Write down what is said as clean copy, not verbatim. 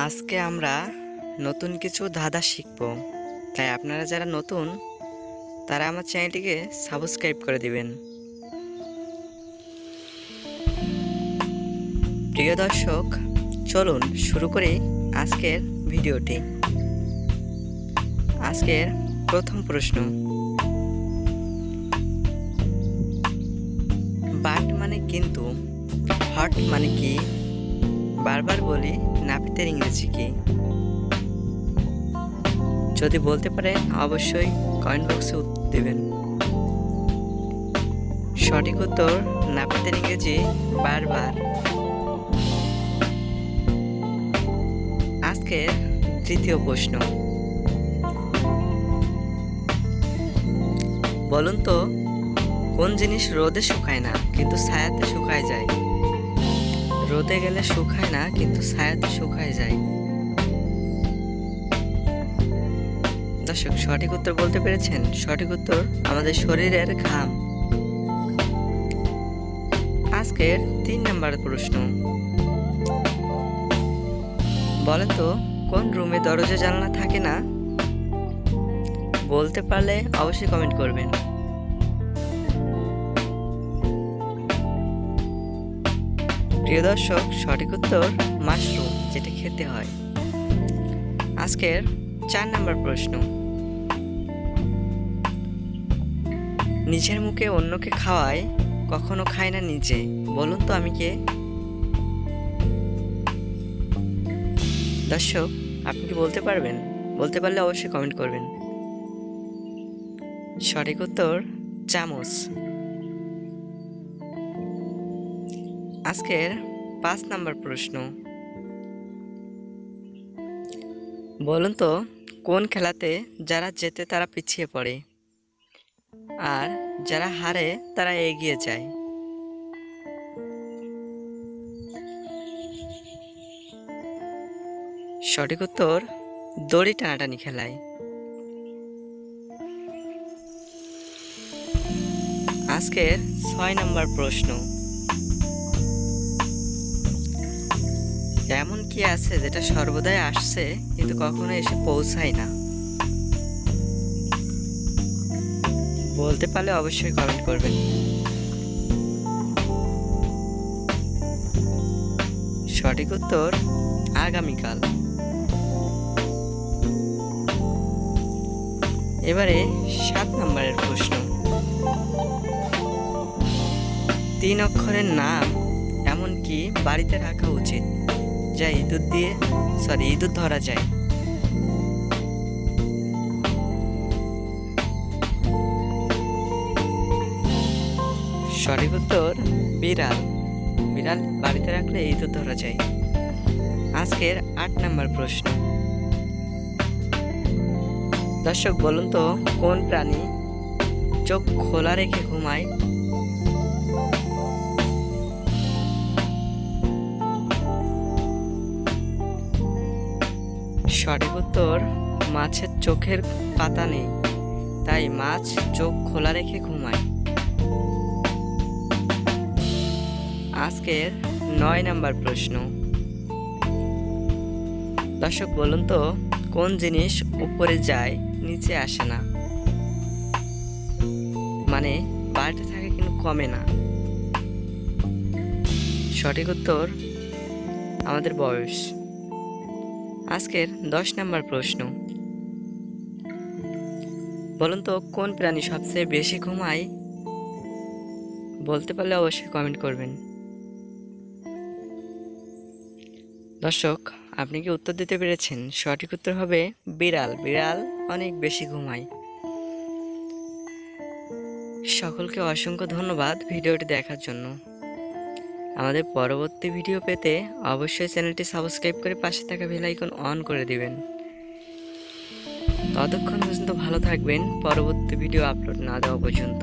আজকে আমরা নতুন কিছু ধাঁধা শিখব। তাই আপনারা যারা নতুন তারা আমার চ্যানেলটিকে সাবস্ক্রাইব করে দিবেন। প্রিয় দর্শক, চলুন শুরু করি আজকের ভিডিওটি। আজকের প্রথম প্রশ্ন, বাট মানে কিন্তু, হট মানে কি? বারবার বলি, নাপিতের ইংরেজি কি? যদি বলতে পারেন অবশ্যই কমেন্ট বক্সে উত্তর দেবেন। সঠিক উত্তর নাপিতের ইংরেজি বারবার। আজকের তৃতীয় প্রশ্ন, বলুন তো কোন জিনিস রোদে শুকায় না কিন্তু ছায়াতে শুকায় যায়? রোদে গেলে শুকায় না কিন্তু ছায়াতে শুকায় যায়। দর্শক, সঠিক উত্তর বলতে পেরেছেন? সঠিক উত্তর আমাদের শরীরের ঘাম। আজকের 3 নম্বর প্রশ্ন, বলেন তো কোন রুমে দরজা জানলা থাকে না? বলতে পারলে অবশ্যই কমেন্ট করবেন। প্রিয় দর্শক, সঠিক উত্তর মাশরুম, যেটা খেতে হয়। আজকের 4 নম্বর প্রশ্ন, নিজের মুখে অন্যকে খাওয়ায়, কখনো খায় না নিজে। বলুন তো আমি কে? দর্শক, আপনি কি বলতে পারবেন? বলতে পারলে অবশ্যই কমেন্ট করবেন। সঠিক উত্তর চামচ। আজকের 5 নম্বর প্রশ্ন, বলুন তো কোন খেলাতে যারা জেতে তারা পিছিয়ে পড়ে আর যারা হারে তারা এগিয়ে যায়? সঠিক উত্তর দড়ি টানাটানি খেলায়। আজকের 6 নম্বর প্রশ্ন, এমন কি আছে যেটা সর্বদাই আসছে কিন্তু কখনো এসে পৌঁছায় না? বলতে পারলে অবশ্যই কমেন্ট করবেন। সঠিক উত্তর আগামীকাল। এবারে 7 নম্বরের প্রশ্ন, 3 অক্ষরের নাম এমন কি বাড়িতে রাখা উচিত যা ইঁদুর ধরা যায়? সঠিক উত্তর বিড়াল। বিড়াল বাড়িতে রাখলে ইঁদুর ধরা যায়। আজকের 8 নম্বর প্রশ্ন, দর্শক বলুন তো কোন প্রাণী চোখ খোলা রেখে ঘুমায়? সঠিক উত্তর মাছের চোখের পাতা নেই, তাই মাছ চোখ খোলা রেখে ঘুমায়। আজকের 9 নম্বর প্রশ্ন, দর্শক বলুন তো কোন জিনিস উপরে যায় নিচে আসে না? মানে বাড়তে থাকে কিন্তু কমে না। সঠিক উত্তর আমাদের বয়স। আজকের 10 নম্বর প্রশ্ন, বলুন তো কোন প্রাণী সবচেয়ে বেশি ঘুমায়? বলতে পারলে অবশ্যই কমেন্ট করবেন। দর্শক, আপনি কি উত্তর দিতে পেরেছেন? সঠিক উত্তর হবে বিড়াল। বিড়াল অনেক বেশি ঘুমায়। সকলকে অসংখ্য ধন্যবাদ ভিডিওটি দেখার জন্য। আমাদের পরবর্তী ভিডিও পেতে অবশ্যই চ্যানেলটি সাবস্ক্রাইব করে পাশে থাকা বেল আইকন অন করে দিবেন। ততক্ষণ পর্যন্ত ভালো থাকবেন, পরবর্তী ভিডিও আপলোড না দেওয়া পর্যন্ত।